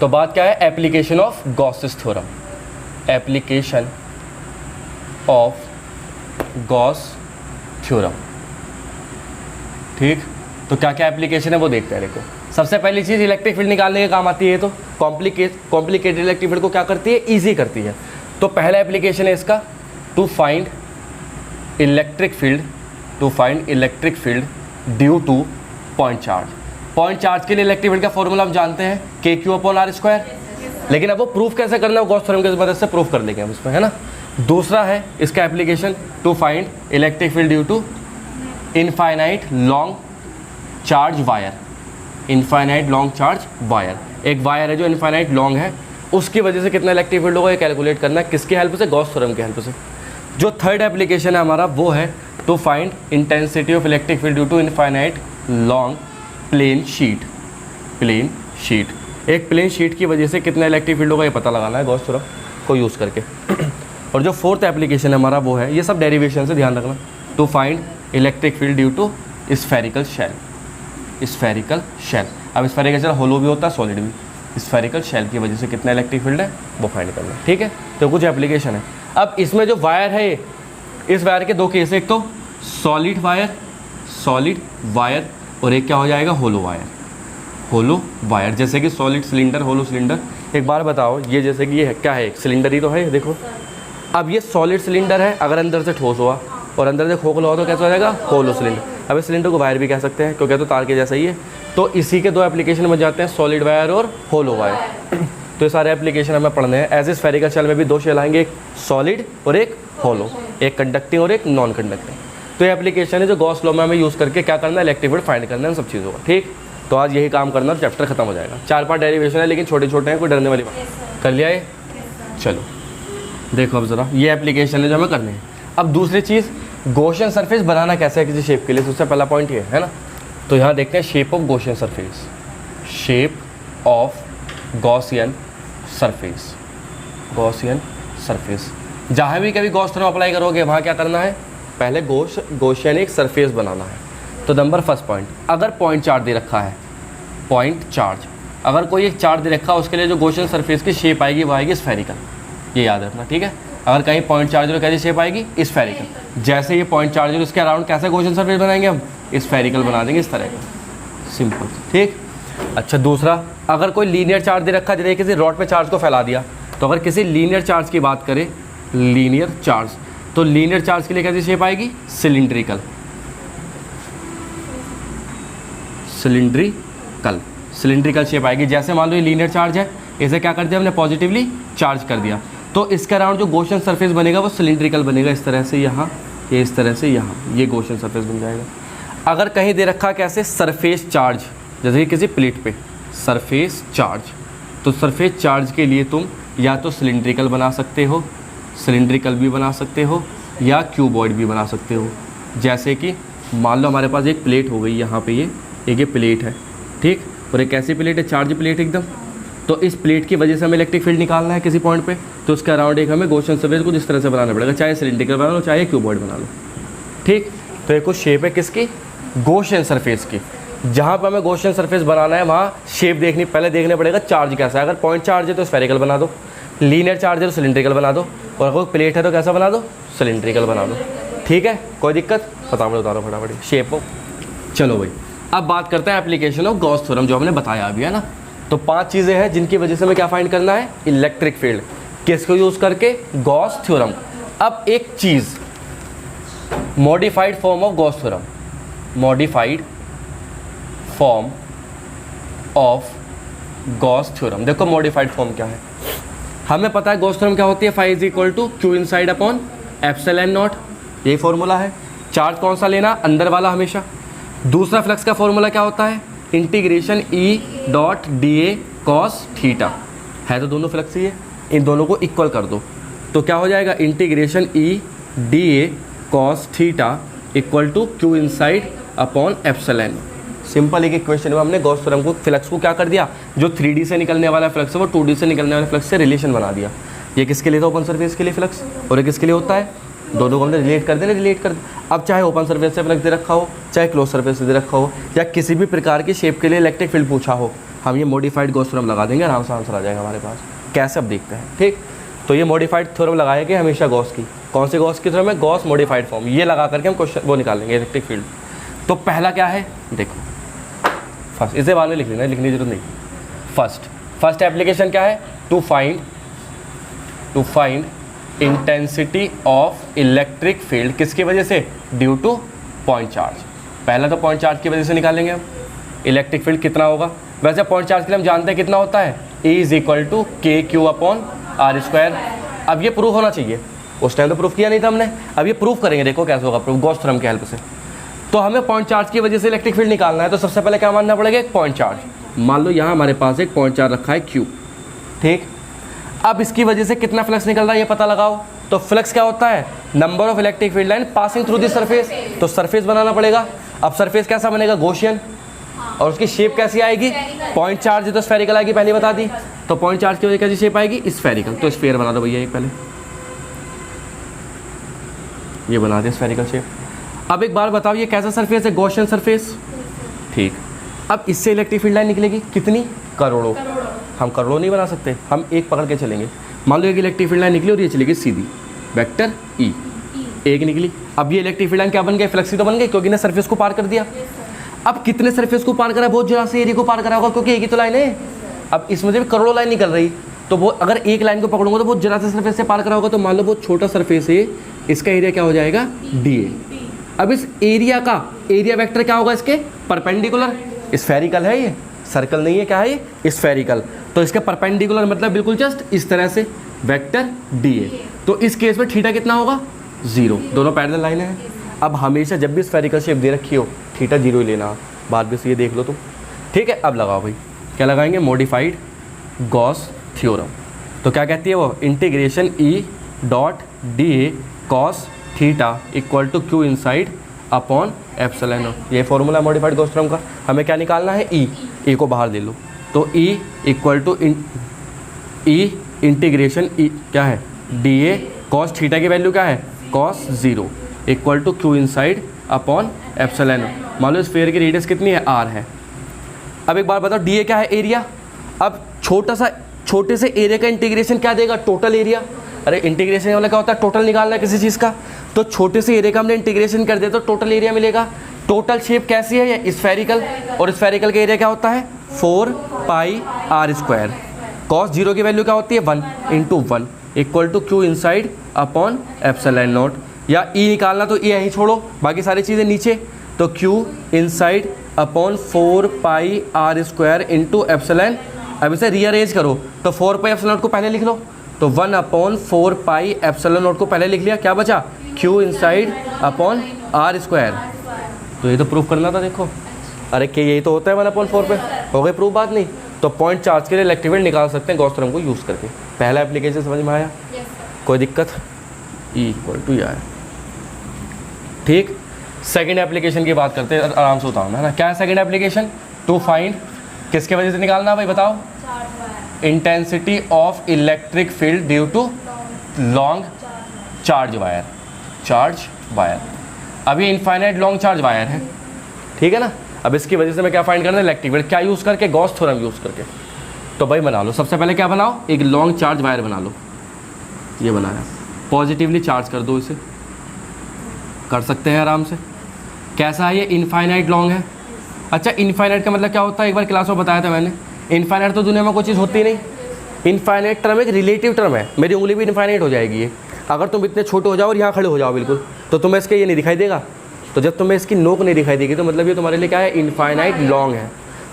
तो बात क्या है, application of Gauss's theorem, application of Gauss theorem. ठीक, तो क्या क्या एप्लीकेशन है वो देखते हैं। देखो सबसे पहली चीज़ इलेक्ट्रिक फील्ड निकालने के काम आती है, तो कॉम्प्लिकेटेड इलेक्ट्रिक फील्ड को क्या करती है, ईजी करती है। तो पहला एप्लीकेशन है इसका to find electric field due to point charge. Point charge के लिए इलेक्ट्रिक फील्ड का फॉर्मूला हम जानते हैं KQ/R², लेकिन अब वो प्रूफ कैसे करना है, गॉस थ्योरम की मदद से प्रूफ कर देंगे हम इसमें, है ना। दूसरा है इसका application to find electric field due to infinite long charge wire, infinite long charge wire. एक वायर है जो इनफाइनाइट लॉन्ग है, उसकी वजह से कितना इलेक्ट्रिक फील्ड होगा ये कैलकुलेट करना है, किसकी हेल्प से, गॉस थ्योरम की हेल्प से। जो थर्ड एप्लीकेशन है हमारा वो है to find intensity of electric field due to infinite long plane sheet. एक प्लेन शीट की वजह से कितना इलेक्ट्रिक फील्ड होगा ये पता लगाना है गॉस थ्योरम को यूज़ करके। और जो फोर्थ एप्लीकेशन है हमारा वो है, ये सब डेरिवेशन से ध्यान रखना, to find electric field due to spherical shell. अब स्फेरिकल शेल होलो भी होता है, सॉलिड भी। स्फेरिकल शेल की वजह से कितना इलेक्ट्रिक फील्ड है वो फाइंड करना है, ठीक है। तो कुछ एप्लीकेशन है। अब इसमें जो वायर है, इस वायर के दो केस है, एक तो सॉलिड वायर और एक क्या हो जाएगा, होलो वायर। जैसे कि सॉलिड सिलेंडर, होलो सिलेंडर। एक बार बताओ, ये जैसे कि ये क्या है, सिलेंडर ही तो है, देखो। अब ये सॉलिड सिलेंडर है, अगर अंदर से ठोस हुआ और अंदर से खोखला हुआ तो कैसा हो जाएगा, होलो सिलेंडर। अब इस सिलेंडर को वायर भी कह सकते हैं क्योंकि तो तार के जैसा ही है। तो इसी के दो एप्लीकेशन बन जाते हैं, सॉलिड वायर और होलो वायर। तो ये सारे एप्लीकेशन हमें पढ़ने हैं। एज ए स्फेरिकल शेल में भी दो शेल आएंगे, एक सॉलिड और एक होलो, एक कंडक्टिंग और एक नॉन कंडक्टिंग। तो ये एप्लीकेशन है जो गॉस लॉ में हमें यूज़ करके क्या करना है, इलेक्ट्रिक फील्ड फाइंड करना है, इन सब चीज़ों का। ठीक, तो आज यही काम करना, चैप्टर खत्म हो जाएगा। 4 डेरिवेशन है लेकिन छोटे छोटे हैं, कोई डरने वाली बात। कर लिया ये, चलो देखो अब ज़रा ये एप्लीकेशन है जो हमें करनी है। अब दूसरी चीज़, गॉसियन सरफेस बनाना कैसे है किसी शेप के लिए, सबसे पहला पॉइंट ये है ना। तो यहाँ देखते हैं शेप ऑफ गॉसियन सरफेस। जहाँ भी कभी गॉस थ्योरम अप्लाई करोगे वहाँ क्या करना है, पहले गॉसियन एक सरफेस बनाना है। तो नंबर फर्स्ट पॉइंट, अगर पॉइंट चार्ज दे रखा है, अगर कोई एक चार्ज दे रखा है, उसके लिए जो गॉसियन सरफेस की शेप आएगी वो आएगी स्फेरिकल, ये याद रखना, ठीक है। अगर कहीं पॉइंट चार्ज हो कैसी शेप आएगी, स्फेरिकल। जैसे ये पॉइंट चार्ज हो इसके अराउंड कैसे गॉसियन सरफेस बनाएंगे हम, स्फेरिकल बना देंगे इस तरह का, सिंपल, ठीक। अच्छा दूसरा, अगर कोई लीनियर चार्ज दे रखा है, जैसे किसी रॉड पे चार्ज को फैला दिया, तो अगर किसी लीनियर चार्ज की बात करें, लीनियर चार्ज, तो लीनियर चार्ज के लिए कैसी शेप आएगी, सिलिंड्रिकल शेप आएगी। जैसे मान लो ये लीनियर चार्ज है, इसे क्या कर दिया हमने, पॉजिटिवली चार्ज कर दिया, तो इसके अराउंड जो गॉसियन सरफेस बनेगा वो सिलिंड्रिकल बनेगा, इस तरह से यहाँ, ये इस तरह से यहाँ, ये गॉसियन सरफेस बन जाएगा। अगर कहीं दे रखा कैसे, सरफेस चार्ज, जैसे कि किसी प्लेट पे सरफेस चार्ज, तो सरफेस चार्ज के लिए तुम या तो सिलिंड्रिकल बना सकते हो, सिलिंड्रिकल भी बना सकते हो, या क्यूबॉइड भी बना सकते हो। जैसे कि मान लो हमारे पास एक प्लेट हो गई, यहाँ पे ये प्लेट है, ठीक, और एक ऐसी प्लेट है, चार्ज प्लेट एकदम। तो इस प्लेट की वजह से हमें इलेक्ट्रिक फील्ड निकालना है किसी पॉइंट पे, तो उसके अराउंड एक हमें गॉसियन सरफेस कुछ इस तरह से बनाना पड़ेगा, चाहे सिलिंड्रिकल बना लो चाहे क्यूबॉइड बना लो, ठीक। तो ये कुछ शेप है किसकी, गॉसियन सरफेस की। जहाँ पर हमें गॉसियन सरफेस बनाना है वहाँ शेप पहले देखने पड़ेगा चार्ज कैसा है। अगर पॉइंट चार्ज है तो स्फेरिकल बना दो, लीनियर चार्ज है तो सिलिंड्रिकल बना दो, और अगर प्लेट है तो कैसा बना दो, सिलिंड्रिकल बना दो, ठीक है। कोई दिक्कत, फटाफट उतारो फटाफट शेप हो। चलो भाई, अब बात करते हैं एप्लीकेशन ऑफ गॉस थ्योरम, जो हमने बताया अभी, है ना। तो 5 चीज़ें हैं जिनकी वजह से हमें क्या फाइंड करना है, इलेक्ट्रिक फील्ड, किसको यूज़ करके, गॉस थ्योरम। अब एक चीज़, modified form of Gauss theorem, modified form of Gauss theorem. देखो मॉडिफाइड फॉर्म क्या है, हमें पता है गॉस थ्योरम क्या होती है, phi = Q inside upon epsilon not, यही फॉर्मूला है। चार्ज कौन सा लेना, अंदर वाला हमेशा। दूसरा फ्लक्स का फॉर्मूला क्या होता है, इंटीग्रेशन E.dA cos थीटा, है तो दोनों फ्लक्स ही है, इन दोनों को इक्वल कर दो तो क्या हो जाएगा, integration E.dA cos theta = Q inside upon epsilon. Simple एक इक्वेशन में हमने गॉस थ्योरम को, फ्लक्स को क्या कर दिया, जो 3D से निकलने वाला फ्लक्स है वो 2D से निकलने वाले फ्लक्स से रिलेशन बना दिया। ये किसके लिए था, ओपन सरफेस के लिए फ्लक्स, और ये किसके लिए होता है, दोनों को हमने रिलेट कर देना, अब चाहे ओपन सरफेस से फ्लक्स दे रखा हो, चाहे क्लोज सरफेस से दे रखा हो, या किसी भी प्रकार की शेप के लिए इलेक्ट्रिक फील्ड पूछा हो, हम ये मॉडिफाइड गॉस थ्योरम लगा देंगे, आराम से आंसर आ जाएगा हमारे पास। कैसे अब देखते हैं, ठीक। तो ये मॉडिफाइड थ्योरम लगाएंगे हमेशा गॉस की। कौन से गॉस की थ्योरम है? Gauss modified form. ये लगा करके हम क्वेश्चन वो निकालेंगे इलेक्ट्रिक फील्ड। तो पहला क्या है देखो, फर्स्ट, इसे बाद में लिख लेना, लिखने की जरूरत नहीं। फर्स्ट एप्लीकेशन क्या है? To find intensity of electric field किसकी वजह से? Due to point charge. पहला तो पॉइंट चार्ज की वजह से निकालेंगे हम इलेक्ट्रिक फील्ड कितना होगा। वैसे पॉइंट चार्ज के लिए हम जानते हैं कितना होता है, E = KQ/R²। अब ये प्रूफ होना चाहिए, उस टाइम तो प्रूफ किया नहीं था हमने, अब ये प्रूफ करेंगे। देखो कैसे होगा प्रूफ गॉस थ्योरम की हेल्प से। तो हमें पॉइंट चार्ज की वजह से इलेक्ट्रिक फील्ड निकालना है, तो सबसे पहले क्या मानना पड़ेगा? एक पॉइंट चार्ज। मान लो यहाँ हमारे पास एक पॉइंट चार्ज रखा है Q, ठीक। अब इसकी वजह से कितना फ्लक्स निकल रहा है ये पता लगाओ। तो फ्लक्स क्या होता है? Number of electric field line passing through the surface. तो सरफेस बनाना पड़ेगा। अब सरफेस कैसा बनेगा? गॉसियन। और उसकी शेप कैसी आएगी? पॉइंट चार्ज तो स्फेरिकल आएगी, पहले बता दी। तो पॉइंट चार्ज की वजह कैसी शेप आएगी? स्फेरिकल। तो स्फीयर बना दो भैया एक, पहले ये बना दे स्फेरिकल शेप। अब एक बार बताओ ये कैसा सरफेस है? गॉसियन सरफेस, ठीक। अब इससे इलेक्ट्रिक फील्ड लाइन निकलेगी कितनी? करोड़ों। हम करोड़ों नहीं बना सकते, हम एक पकड़ के चलेंगे। मान लो एक इलेक्ट्रिक फील्ड लाइन निकली और ये चलेगी सीधी, वेक्टर E एक निकली। अब ये इलेक्ट्रिक फील्ड लाइन क्या बन गई? फ्लक्सी तो बन गई, क्योंकि ने सरफेस को पार कर दिया। अब कितने सरफेस को पार करा? बहुत जरा से एरिया को पार करा होगा, क्योंकि एक ही तो लाइन है। अब इसमें से भी करोड़ों लाइन निकल रही, तो वो अगर एक लाइन को पकड़ूंगा तो बहुत जरा से सरफेस से पार करा होगा। तो मान लो बहुत छोटा सरफेस है, इसका एरिया क्या हो जाएगा? DA। अब इस एरिया का एरिया वेक्टर क्या होगा? इसके परपेंडिकुलर। स्फेरिकल है ये, सर्कल नहीं है, क्या है ये? स्फेरिकल। तो इसके परपेंडिकुलर मतलब बिल्कुल जस्ट इस तरह से, वेक्टर DA। तो इस केस में थीटा कितना होगा? 0। दोनों पैरेलल लाइन है। अब हमेशा जब भी स्फेरिकल शेप दे रखी हो थीटा 0 ही लेना, बाद में से ये देख लो तुम, ठीक है। अब लगाओ भाई, क्या लगाएंगे? Modified Gauss theorem. तो क्या कहती है वो? Integration E.dA cos theta equal to Q inside upon epsilon not. ये फॉर्मूला मॉडिफाइड गॉस थ्योरम का। हमें क्या निकालना है? E को बाहर ले लो। तो E equal to integration E क्या है? DA cos थीटा की वैल्यू क्या है? cos 0 equal to Q inside upon epsilon not. मान लो स्फीयर की रेडियस कितनी है? R है। अब एक बार बताओ DA क्या है? एरिया। अब छोटे से एरिया का इंटीग्रेशन क्या देगा? Total area. अरे इंटीग्रेशन वाला क्या होता है? टोटल निकालना है किसी चीज़ का। तो छोटे से एरिया का हमने इंटीग्रेशन कर दिया तो टोटल एरिया मिलेगा। टोटल शेप कैसी है? ये स्फेरिकल। और स्फेरिकल का एरिया क्या होता है? 4πr²। cos 0 की वैल्यू क्या होती है? 1 × 1 equal to Q inside upon epsilon not. या E निकालना तो E यहीं छोड़ो, बाकी सारी चीज़ें नीचे। तो Q inside upon 4πr² into epsilon. अब इसे रीअरेंज करो तो 4π एप्सिलॉन नॉट को पहले लिख लो, तो 1/4π एप्सिलॉन नॉट को पहले लिख लिया। क्या बचा? Q inside upon R²। तो ये तो प्रूफ करना था। देखो, अरे क्या यही तो होता है 1/4 पे? हो गई प्रूफ, बात नहीं। तो पॉइंट चार्ज के लिए इलेक्ट्रिक फील्ड निकाल सकते हैं गॉस थ्योरम को यूज़ करके। पहला एप्लीकेशन समझ में आया? कोई दिक्कत? E = ये आया, ठीक। सेकेंड एप्लीकेशन की बात करते हैं, आराम से उतारना है ना। क्या है सेकेंड एप्लीकेशन? टू फाइंड किसके वजह से निकालना भाई बताओ? Intensity of electric field due to long charge wire. अब ये इनफाइनाइट लॉन्ग चार्ज वायर है, ठीक है ना। अब इसकी वजह से मैं क्या फाइंड करना है? Electric field. क्या यूज़ करके? गॉस थ्योरम यूज़ करके। तो भाई बना लो, सबसे पहले क्या बनाओ? एक लॉन्ग चार्ज वायर बना लो। ये बनाया, पॉजिटिवली चार्ज कर दो इसे, कर सकते हैं आराम से। कैसा है ये? इनफाइनाइट लॉन्ग है। अच्छा, इनफाइनाइट का मतलब क्या होता है? एक बार क्लास में बताया था मैंने। इनफाइनाइट तो दुनिया में कोई चीज़ होती नहीं। इनफाइनाइट टर्म एक रिलेटिव टर्म है। मेरी उंगली भी इनफाइनाइट हो जाएगी ये। अगर तुम इतने छोटे हो जाओ और यहाँ खड़े हो जाओ बिल्कुल, तो तुम्हें इसके ये नहीं दिखाई देगा। तो जब तुम्हें इसकी नोक नहीं दिखाई देगी तो मतलब ये तुम्हारे लिए क्या है? इनफाइनाइट लॉन्ग है।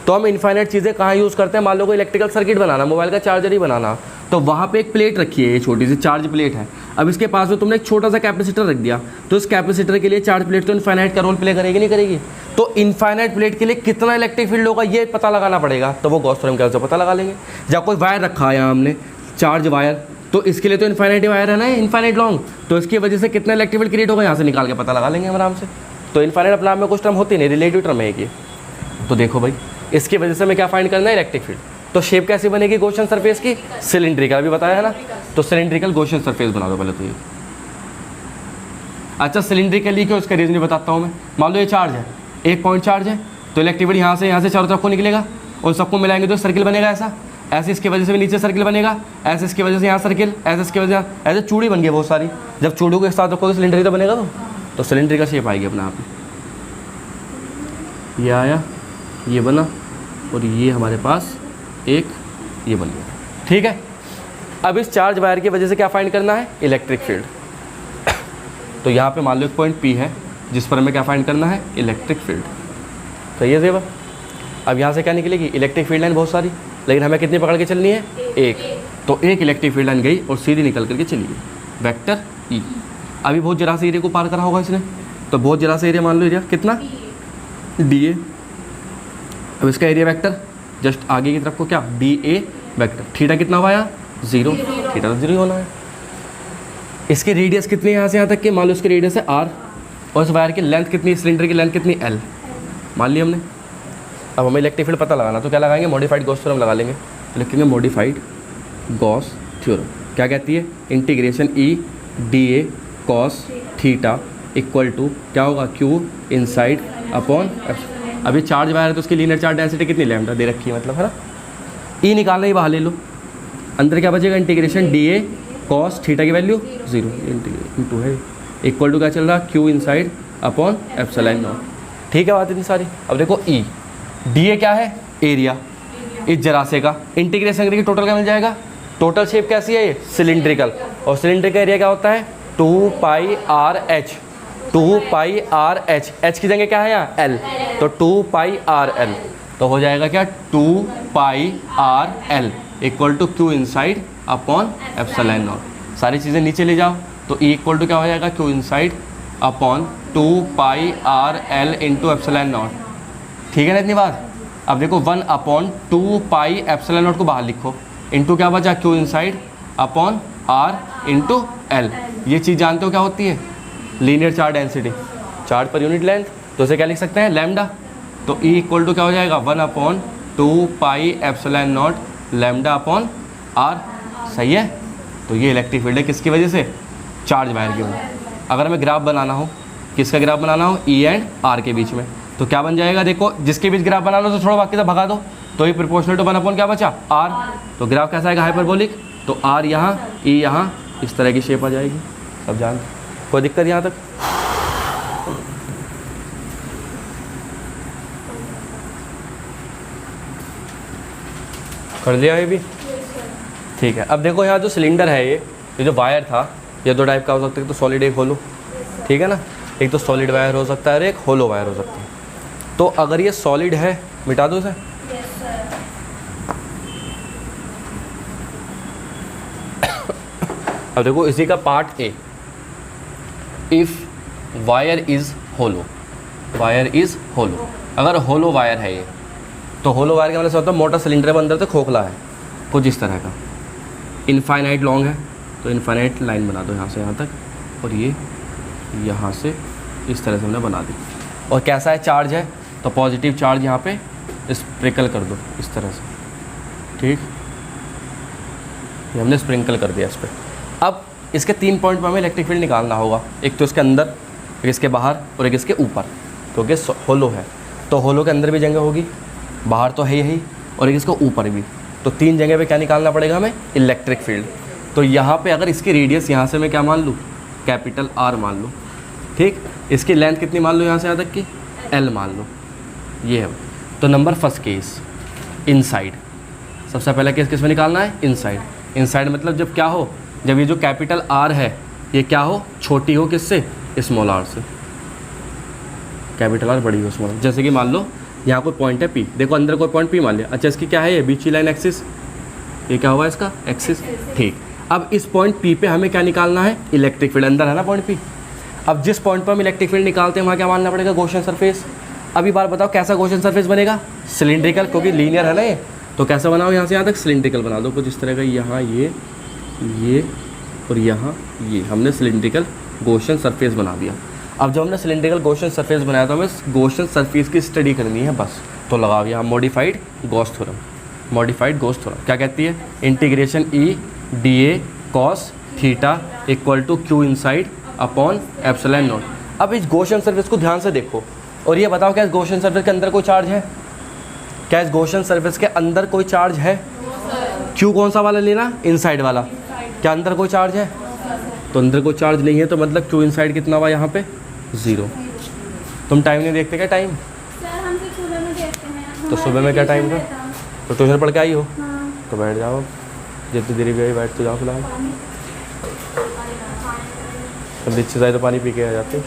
तो हम इनफाइनाइट चीज़ें कहाँ यूज़ करते हैं? मान लो कोई इलेक्ट्रिकल सर्किट बनाना, मोबाइल का चार्जर ही बनाना, तो वहाँ पे एक प्लेट रखी है, ये छोटी सी चार्ज प्लेट है। अब इसके पास में तुमने एक छोटा सा कैपेसिटर रख दिया, तो इस कैपेसिटर के लिए चार्ज प्लेट तो इनफाइनाइट का रोल प्ले करेगी नहीं करेगी? तो इनफाइनाइट प्लेट के लिए कितना इलेक्ट्रिक फील्ड होगा ये पता लगाना पड़ेगा। तो वो गॉस थ्योरम के से पता लगा लेंगे। जब कोई वायर रखा है यहाँ हमने, चार्ज वायर, तो इसके लिए तो इनफाइनाइट वायर है ना, इनफाइनाइट लॉन्ग, तो इसकी वजह से कितना इलेक्ट्रिक फील्ड क्रिएट होगा यहाँ से निकाल के पता लगा लेंगे आराम से। तो इनफाइनाइट अपने आप में कुछ टर्म होती नहीं, रिलेटिव टर्म है ये। तो देखो भाई, इसकी वजह से हमें क्या फाइंड करना है? Electric field. तो शेप कैसी बनेगी गॉसियन सरफेस की? सिलिंड्रिकल, अभी बताया है ना। तो सिलिंड्रिकल गॉसियन सरफेस बना दो पहले तो ये। अच्छा, सिलिंड्रिकली क्यों? इसका रीजन बताता हूँ मैं। मान लो ये चार्ज है, एक पॉइंट चार्ज है, तो इलेक्ट्रिक फील्ड यहाँ से चारों तरफ को निकलेगा। उन सबको मिलाएंगे तो सर्किल बनेगा ऐसा, ऐसे इसकी वजह से भी नीचे सर्किल बनेगा, ऐसे इसकी वजह से यहाँ सर्किल, ऐसे इसकी वजह से ऐसे चूड़ी बन गई बहुत सारी। जब चूड़ियों के साथ रखोगे सिलेंडर ही तो बनेगा, तो सिलेंडर का शेप आएगी अपना आप ही। ये आया, ये बना, और ये हमारे पास एक ये बन गया, ठीक है। अब इस चार्ज वायर की वजह से क्या फाइंड करना है, इलेक्ट्रिक फील्ड। तो यहाँ पे मान लो एक पॉइंट P है जिस पर हमें क्या फाइंड करना है, इलेक्ट्रिक फील्ड। सही है ज़ेवर। अब यहाँ से क्या निकलेगी, इलेक्ट्रिक फील्ड लाइन बहुत सारी, लेकिन हमें कितनी पकड़ के चलनी है, एक। तो एक इलेक्ट्रिक फील्ड लाइन गई और सीधी निकल करके चली गई, वेक्टर E। अभी बहुत जरा से एरिया को पार करा होगा इसने, तो बहुत जरा से एरिया मान लो, एरिया कितना, DA। अब इसका एरिया वेक्टर जस्ट आगे की तरफ को क्या, DA वेक्टर। थीटा कितना हुआ यहाँ, 0, थीटा तो 0 होना है। इसकी रेडियस कितनी है यहाँ से यहाँ तक के, मान लो इसकी रेडियस है R, और इस वायर की लेंथ कितनी, सिलेंडर की लेंथ कितनी, L मान ली हमने। अब हमें इलेक्ट्रिक फील्ड पता लगाना, तो क्या लगाएंगे, मॉडिफाइड गॉस थ्योरम लगा लेंगे। लिखेंगे मॉडिफाइड गॉस थ्योरम, क्या कहती है, integration E DA cos theta equal to क्या होगा, Q इनसाइड अपॉन। अभी चार्ज वायर है तो उसकी लीनियर चार्ज डेंसिटी कितनी, लैम्डा दे रखी है, मतलब है ना। E निकालना ही बाहर ले लो, अंदर क्या बचेगा, इंटीग्रेशन DA कॉस थीटा की वैल्यू 0 इंटू है इक्वल टू क्या चल रहा, Q inside upon epsilon not. ठीक है बात इतनी सारी। अब देखो E, DA क्या है, एरिया इस जरासे का, इंटीग्रेशन करके टोटल क्या मिल जाएगा, टोटल शेप कैसी है ये, सिलिंड्रिकल। और सिलेंडर का एरिया क्या होता है, 2 pi R H, 2 pi R H, H की जगह क्या है यहाँ, L, तो 2 पाई आर एल, तो हो जाएगा क्या, 2 pi R L equal to Q inside upon epsilon naught. सारी चीज़ें नीचे ले जाओ, तो E इक्वल टू क्या हो जाएगा, Q inside upon 2 pi R L into epsilon not. ठीक है ना इतनी बात। अब देखो 1/2 पाई एप्सिलॉन नॉट को बाहर लिखो, इंटू क्या बचा, Q inside upon R into L। ये चीज़ जानते हो क्या होती है, linear charge density, charge per unit length. तो इसे क्या लिख सकते हैं, लैम्डा। तो E इक्वल टू क्या हो जाएगा, 1/2 pi epsilon not lambda upon R। सही है। तो ये इलेक्ट्रिक फील्ड है किसकी वजह से, चार्ज वायर की वजह। अगर हमें ग्राफ बनाना हो, किसका ग्राफ बनाना हो, E एंड R के बीच में, तो क्या बन जाएगा, देखो जिसके बीच ग्राफ बना लो तो छोड़ो बाकी तो भगा दो, तो ये प्रोपोर्शनल टू 1/, क्या बचा, R। तो ग्राफ कैसा आएगा, हाइपरबोलिक। तो R यहाँ, E यहाँ, इस तरह की शेप आ जाएगी। सब जानते, कोई दिक्कत यहाँ तक। कर लिया ये भी, ठीक है। अब देखो यहाँ जो सिलेंडर है, ये जो वायर था, ये दो टाइप का हो सकता है, तो सॉलिड एक होलो, ठीक है ना। एक तो सॉलिड वायर हो सकता है और एक होलो वायर हो सकता है। तो अगर ये सॉलिड है, मिटा दो इसे। अब देखो इसी का part A, if wire is hollow, wire is hollow. अगर होलो वायर है ये, तो होलो वायर का मतलब होता है मोटा सिलेंडर है, अंदर से खोखला है कुछ इस तरह का, इनफाइनाइट लॉन्ग है, तो इनफाइनाइट लाइन बना दो यहाँ से यहाँ तक, और ये यहाँ से इस तरह से हमने बना दी। और कैसा है, चार्ज है, तो पॉजिटिव चार्ज यहाँ पे स्प्रिंकल कर दो इस तरह से, ठीक। ये हमने स्प्रिंकल कर दिया इस पर। अब इसके 3 पॉइंट पर हमें इलेक्ट्रिक फील्ड निकालना होगा, एक तो इसके अंदर, एक इसके बाहर और एक इसके ऊपर, क्योंकि होलो है। तो होलो के अंदर भी जगह होगी, बाहर तो है यही, और एक इसके ऊपर भी। तो 3 जगह पे क्या निकालना पड़ेगा हमें, इलेक्ट्रिक फील्ड। तो यहाँ पे अगर इसकी रेडियस यहाँ से मैं क्या मान लूँ, कैपिटल R मान लूँ, ठीक। इसकी लेंथ कितनी मान लो यहाँ से यहाँ तक की, L मान लो, ये है। तो नंबर फर्स्ट केस, इनसाइड। सबसे पहला केस किस में निकालना है, इनसाइड। इनसाइड मतलब जब क्या हो, जब ये जो कैपिटल R है ये क्या हो, छोटी हो किससे, स्मॉल r से। कैपिटल R बड़ी हो स्मॉल, जैसे कि मान लो यहाँ कोई पॉइंट है P, देखो अंदर कोई पॉइंट P मान लिया। अच्छा इसकी क्या है, ये बीच की लाइन एक्सिस, ये क्या होगा इसका एक्सिस, ठीक। अब इस पॉइंट P पे हमें क्या निकालना है, इलेक्ट्रिक फील्ड। अंदर है ना पॉइंट P। अब जिस पॉइंट पर हम इलेक्ट्रिक फील्ड निकालते हैं वहाँ क्या मानना पड़ेगा, गॉसियन सरफेस। अभी बार बताओ कैसा गॉसियन सरफेस बनेगा, सिलिंड्रिकल, क्योंकि लीनियर है ना ये। तो कैसा बनाओ, यहाँ से यहाँ तक सिलिंड्रिकल बना दो कुछ इस तरह का, यहाँ ये और यहाँ ये, हमने सिलिंड्रिकल गॉसियन सरफेस बना दिया। अब जब हमने सिलिंड्रिकल गॉसियन सरफेस बनाया तो हमें गॉसियन सरफेस की स्टडी करनी है बस। तो लगाओ यहाँ modified Gauss theorem. Modified Gauss theorem क्या कहती है, integration E DA cos theta equal to Q inside upon epsilon not. अब इस गॉसियन सरफेस को ध्यान से देखो और ये बताओ क्या इस गॉसियन सरफेस के अंदर कोई चार्ज है, क्या इस गॉसियन सरफेस के अंदर कोई चार्ज है? क्यू कौन सा वाला लेना? इनसाइड वाला। क्या अंदर कोई चार्ज है? तो अंदर कोई चार्ज नहीं है, तो मतलब क्यू इनसाइड कितना हुआ यहाँ पे? 0। तुम टाइम नहीं देखते क्या? टाइम तो सुबह में क्या टाइम था? तो ट्यूशन पढ़ के आई हो? तो बैठ जाओ, जितनी देरी भी आई बैठ तो जाओ फिलहाल। अब नीचे जाए तो पानी पी के आ जाते।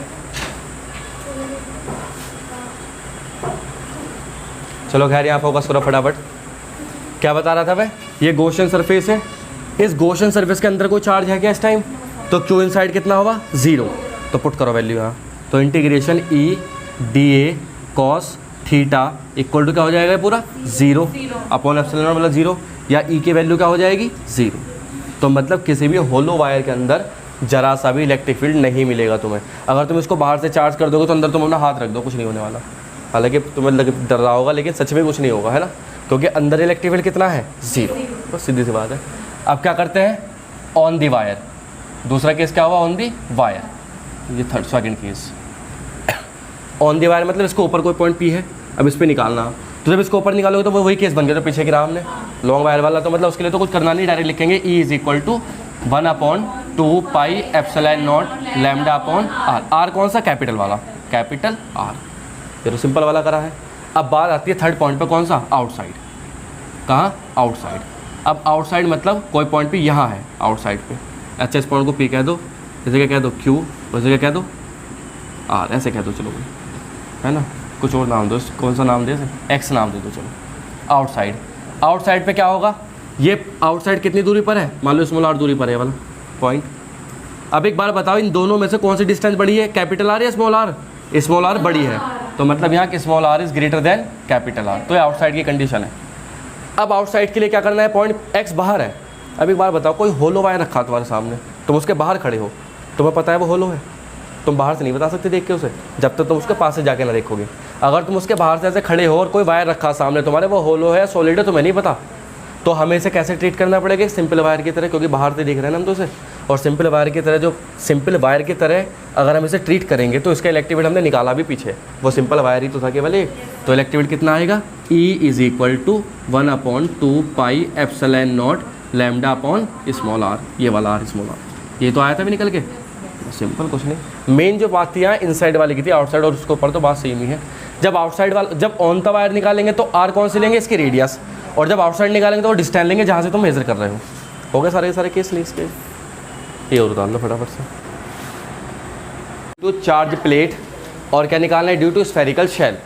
चलो खैर, यहाँ फोकस करो फटाफट। क्या बता रहा था मैं? ये गॉसियन सरफेस है, इस गॉसियन सरफेस के अंदर कोई चार्ज है क्या इस टाइम? तो क्यू इनसाइड कितना होगा? 0। तो पुट करो वैल्यू यहाँ। तो integration E D A cos theta equal to क्या हो जाएगा पूरा? 0 अपॉन एप्सिलॉन मतलब 0, या ई की वैल्यू क्या हो जाएगी? 0। तो मतलब किसी भी होलो वायर के अंदर जरा सा भी इलेक्ट्रिक फील्ड नहीं मिलेगा तुम्हें। अगर तुम इसको बाहर से चार्ज कर दोगे तो अंदर तुम अपना हाथ रख दो, कुछ नहीं होने वाला। हालांकि तुम्हें डर रहा होगा, लेकिन सच में कुछ नहीं होगा, है ना, क्योंकि अंदर इलेक्ट्रिक फील्ड कितना है? 0। तो सीधी सी बात है। अब क्या करते हैं? On the wire. दूसरा केस क्या हुआ? On the wire. ये second case on the wire मतलब इसको ऊपर कोई पॉइंट पी है, अब इस पर निकालना। तो जब इसको ऊपर निकालोगे तो वो वही केस बन गया तो पीछे गिरा हमने लॉन्ग वायर वाला। तो मतलब उसके लिए तो कुछ करना नहीं, डायरेक्ट लिखेंगे E is equal to 1/2 pi epsilon not lambda upon R. R कौन सा? कैपिटल वाला, कैपिटल आर। ये तो सिंपल वाला करा है। अब बात आती है थर्ड पॉइंट पे, कौन सा? आउटसाइड। कहाँ? आउटसाइड। अब आउटसाइड मतलब कोई पॉइंट भी यहाँ है आउटसाइड पे। अच्छा, इस पॉइंट को P कह दो, इसे क्या कह दो? Q, वैसे क्या कह दो? R, ऐसे कह दो, चलो है ना। कुछ और नाम दो, कौन सा नाम दे? X नाम दे दो, चलो। आउटसाइड। आउटसाइड पे क्या होगा? ये आउटसाइड कितनी दूरी पर है? मान लो स्मॉल r दूरी पर है वाला पॉइंट। अब एक बार बताओ, इन दोनों में से कौन सी डिस्टेंस बड़ी है? कैपिटल आर या स्मॉल आर? स्मॉल आर बड़ी है, तो मतलब यहाँ कि small R is greater than capital R. तो ये आउटसाइड की कंडीशन है। अब आउटसाइड के लिए क्या करना है? पॉइंट X बाहर है। अब एक बार बताओ, कोई होलो वायर रखा तुम्हारे सामने, तुम उसके बाहर खड़े हो, तुम्हें पता है वो होलो है, तुम बाहर से नहीं बता सकते देख के उसे, जब तक तुम उसके पास से जाके ना देखोगे। अगर तुम उसके बाहर से ऐसे खड़े हो और कोई वायर रखा सामने तुम्हारे, वो होलो है सॉलिड है तुम्हें नहीं पता, तो हमें इसे कैसे ट्रीट करना पड़ेगा? सिंपल वायर की तरह, क्योंकि बाहर से देख रहे हैं ना हम तो उसे। और सिंपल वायर की तरह, जो सिंपल वायर की तरह अगर हम इसे ट्रीट करेंगे तो इसका इलेक्ट्रिक फील्ड हमने निकाला भी पीछे, वो सिंपल वायर ही तो था केवल एक। तो इलेक्ट्रिक फील्ड कितना आएगा? E is equal to 1/2 pi epsilon not lambda upon small R. ये वाला r स्मॉल आर, ये तो आया था भी निकल के, सिंपल कुछ नहीं। मेन जो बात थी यहाँ इनसाइड वाली की थी, आउटसाइड और उसके ऊपर तो बात सेम ही है। जब आउटसाइड वाला, जब ऑन द वायर निकालेंगे तो आर कौन से लेंगे? इसकी रेडियस। और जब आउटसाइड निकालेंगे तो वो डिस्टेंस लेंगे जहाँ से तुम मेजर कर रहे हो। गए सारे केस नहीं इसके? ये और डाल लो फटाफट से। टू चार्ज प्लेट और क्या निकालना है? Due to spherical shell.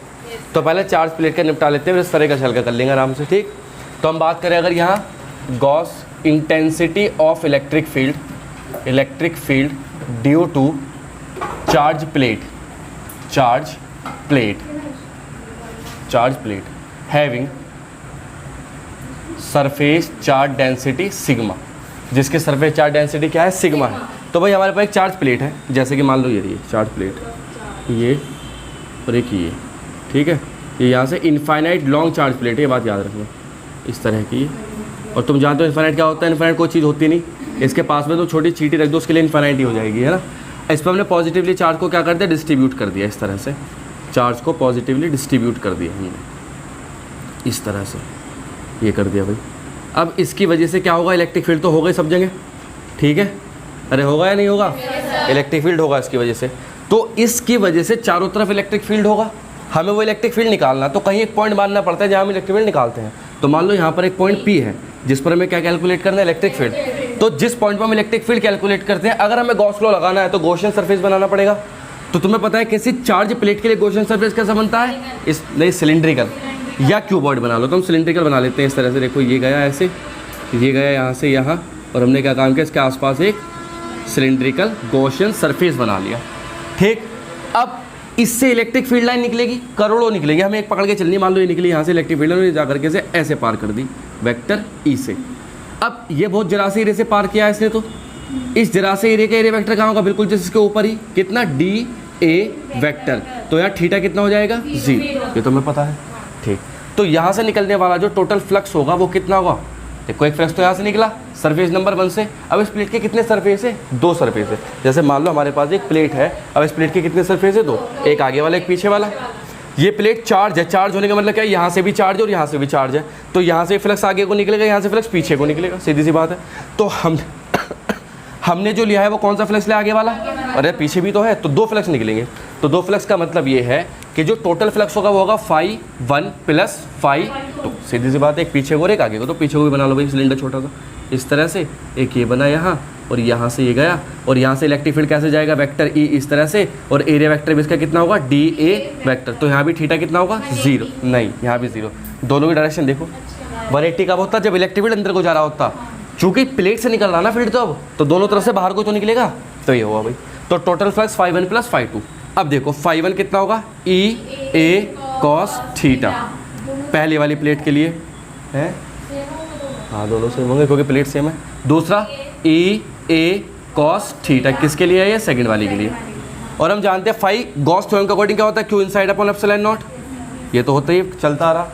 तो पहले चार्ज प्लेट का निपटा लेते हैं, फिर स्फेरिकल शेल का कर लेंगे आराम से, ठीक। तो हम बात करें अगर यहाँ Gauss intensity of electric field due to charge plate having surface charge density sigma, जिसके सरफेस चार्ज डेंसिटी क्या है? सिग्मा है। तो भाई हमारे पास एक चार्ज प्लेट है, जैसे कि मान लो ये रही चार्ज प्लेट, ये और एक ये, ठीक है। ये यहाँ से इनफाइनाइट लॉन्ग चार्ज प्लेट है, ये बात याद रखना, इस तरह की। और तुम जानते हो इनफाइनाइट क्या होता है? इनफाइनाइट कोई चीज़ होती नहीं, इसके पास में तो छोटी चीटी रख दो, उसके लिए इनफाइनाइट ही हो जाएगी, है ना। इस पर हमने पॉजिटिवली चार्ज को क्या कर दिया? डिस्ट्रीब्यूट कर दिया। इस तरह से चार्ज को पॉजिटिवली डिस्ट्रीब्यूट कर दिया हमने, इस तरह से ये कर दिया भाई। अब इसकी वजह से क्या होगा? इलेक्ट्रिक फील्ड तो होगा ही सब जगह, ठीक है। अरे होगा या नहीं होगा? इलेक्ट्रिक फील्ड होगा इसकी वजह से। तो इसकी वजह से चारों तरफ इलेक्ट्रिक फील्ड होगा। हमें वो इलेक्ट्रिक फील्ड निकालना, तो कहीं एक पॉइंट मानना पड़ता है जहाँ हम इलेक्ट्रिक फील्ड निकालते हैं। तो मान लो यहाँ पर एक पॉइंट P है, जिस पर हमें क्या कैलकुलेट करना है? Electric field. तो जिस पॉइंट पर हम इलेक्ट्रिक फील्ड कैलकुलेट करते हैं, अगर हमें गॉस लॉ लगाना है तो गॉसियन सरफेस बनाना पड़ेगा। तो तुम्हें पता है किसी चार्ज प्लेट के लिए गॉसियन सरफेस कैसा बनता है? इस नहीं, सिलिंड्रिकल या क्यूबॉइड बना लो, तो हम सिलिंड्रिकल बना लेते हैं इस तरह से। देखो ये गया ऐसे, ये गया यहाँ से यहाँ, और हमने क्या काम किया? इसके आसपास एक सिलिंड्रिकल गॉसियन सरफेस बना लिया, ठीक। अब इससे इलेक्ट्रिक फील्ड लाइन निकलेगी, करोड़ों निकलेगी, हमें एक पकड़ के चलनी। मान लो ये निकली यहाँ से इलेक्ट्रिक फील्ड लाइन, जा करके से ऐसे पार कर दी वेक्टर E से। अब ये बहुत जरा से एरिया से पार किया है इसने, तो इस जरा से एरिया का एरिया वेक्टर कहाँ होगा? बिल्कुल जिसके ऊपर ही, कितना? DA vector. तो यार थीटा कितना हो जाएगा? 0। ये तो हमें पता है, ठीक। तो यहाँ से निकलने वाला जो टोटल फ्लक्स होगा वो कितना होगा? देखो एक फ्लक्स तो यहाँ से निकला सरफेस नंबर 1 से। अब इस प्लेट के कितने सरफेस है? 2 सरफेस है। जैसे मान लो हमारे पास एक प्लेट है, अब इस प्लेट के कितने सरफेस है? 2, एक आगे वाला एक पीछे वाला। ये प्लेट चार्ज है, चार्ज होने का मतलब क्या है, यहाँ से भी चार्ज है और यहाँ से भी चार्ज है, तो यहाँ से फ्लक्स आगे को निकलेगा, यहाँ से फ्लक्स पीछे को निकलेगा, सीधी सी बात है। तो हमने जो लिया है वो कौन सा फ्लक्स लिया आगे वाला, अरे पीछे भी तो है, तो 2 फ्लक्स निकलेंगे। तो 2 फ्लक्स का मतलब ये है कि जो टोटल फ्लक्स होगा वो होगा φ1 + φ2, सीधी सी बात है। एक पीछे को और एक आगे को, तो पीछे को भी बना लो भाई, सिलेंडर छोटा सा इस तरह से, एक ये बना यहाँ और यहाँ से ये गया, और यहाँ से इलेक्ट्रिक फील्ड कैसे जाएगा, वेक्टर ई इस तरह से, और एरिया वेक्टर भी इसका कितना होगा, DA वेक्टर। तो यहाँ भी थीटा कितना होगा, 0, नहीं यहाँ भी 0, दोनों की डायरेक्शन देखो। 180 कब होता है, जब इलेक्ट्रिक फील्ड अंदर को जा रहा होता, चूंकि प्लेट से निकल रहा ना फील्ड, तो दोनों तरफ से बाहर को तो निकलेगा, तो ये होगा भाई। तो टोटल फ्लक्स φ1 + φ2। अब देखो φ1 कितना होगा, EA cos थीटा, पहले वाली प्लेट के लिए है, हाँ दोनों सेम होंगे क्योंकि प्लेट सेम है। दूसरा EA cos थीटा किसके लिए है, ये सेकंड वाली के लिए। और हम जानते हैं फाई गॉस थ्योरम के अकॉर्डिंग क्या होता है, Q inside upon epsilon not, ये तो होता ही चलता आ रहा।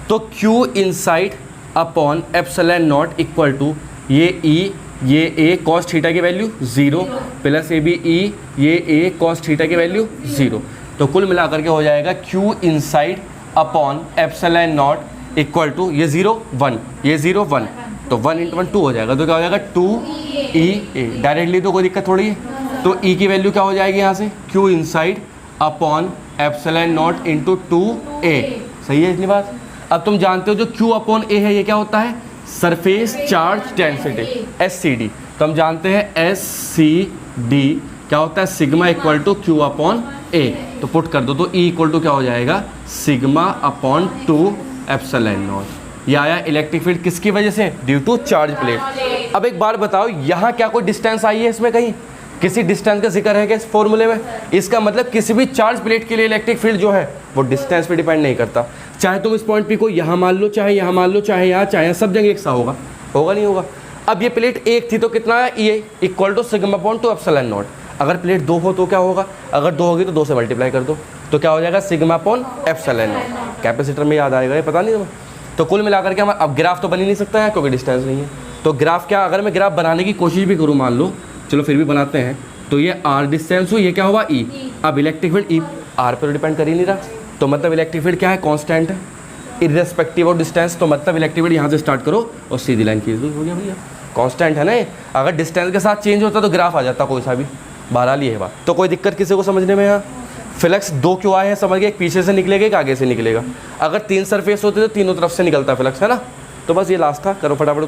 तो Q inside upon epsilon not equal to ये E ये A cos थीटा की वैल्यू 0 प्लस AB E ये A cos थीटा की वैल्यू 0। तो कुल मिलाकर के हो जाएगा Q inside upon epsilon not equal to ये 0 1, ये 0 1, तो 1 × 1 2 हो जाएगा, तो क्या हो जाएगा 2EA, डायरेक्टली तो कोई दिक्कत थोड़ी है। तो E की वैल्यू क्या हो जाएगी यहाँ से, Q inside upon epsilon not into 2A, सही है इतनी बात। अब तुम जानते हो जो Q अपॉन A है ये क्या होता है, सरफेस चार्ज डेंसिटी SCD। तो हम जानते हैं SCD क्या होता है, sigma equal to Q upon A। तो पुट कर दो, तो E इक्वल टू क्या हो जाएगा, सिग्मा अपॉन 2 एप्सिलॉन नॉट। ये आया इलेक्ट्रिक फील्ड किसकी वजह से, ड्यू टू चार्ज प्लेट। अब एक बार बताओ, यहाँ क्या कोई डिस्टेंस आई है इसमें, कहीं किसी डिस्टेंस का जिक्र है क्या इस फॉर्मूले में। इसका मतलब किसी भी चार्ज प्लेट के लिए इलेक्ट्रिक फील्ड जो है वो डिस्टेंस पे डिपेंड नहीं करता, चाहे तुम इस पॉइंट पी को यहाँ मान लो, चाहे यहाँ मान लो, चाहे यहाँ, चाहे सब जगह एक सा होगा, होगा नहीं होगा। अब ये प्लेट एक थी तो कितना है, ये equal to sigma upon 2 epsilon not. अगर प्लेट 2 हो तो क्या होगा, अगर 2 होगी तो 2 से मल्टीप्लाई कर दो, तो क्या हो जाएगा, sigma upon epsilon not. Capacitor में याद आएगा, ये पता नहीं तुम्हें। तो कुल मिलाकर के हम, अब ग्राफ तो बन ही नहीं सकता है क्योंकि डिस्टेंस नहीं है। तो ग्राफ क्या, अगर मैं ग्राफ बनाने की कोशिश भी करूँ, मान लो, चलो फिर भी बनाते हैं, तो ये R डिस्टेंस हो, ये क्या हुआ E। अब इलेक्ट्रिक फील्ड E R पर डिपेंड कर ही नहीं रहा, तो मतलब इलेक्ट्रिक फील्ड क्या है, कांस्टेंट है इर्रेस्पेक्टिव ऑफ डिस्टेंस। तो मतलब इलेक्ट्रिक फील्ड यहाँ से स्टार्ट करो और सीधी लाइन खींच दो, हो गया भैया, कांस्टेंट है ना। अगर डिस्टेंस के साथ चेंज होता तो ग्राफ आ जाता कोई सा भी, बहरहाल ये है बात। तो कोई दिक्कत किसी को समझने में, यहाँ फ्लक्स 2 क्यों आए हैं समझ गए, एक पीछे से निकलेगा एक आगे से निकलेगा। अगर 3 सरफेस होते तो तीनों तरफ से निकलता फ्लक्स, है ना। तो बस ये लास्ट था, करो फटाफट।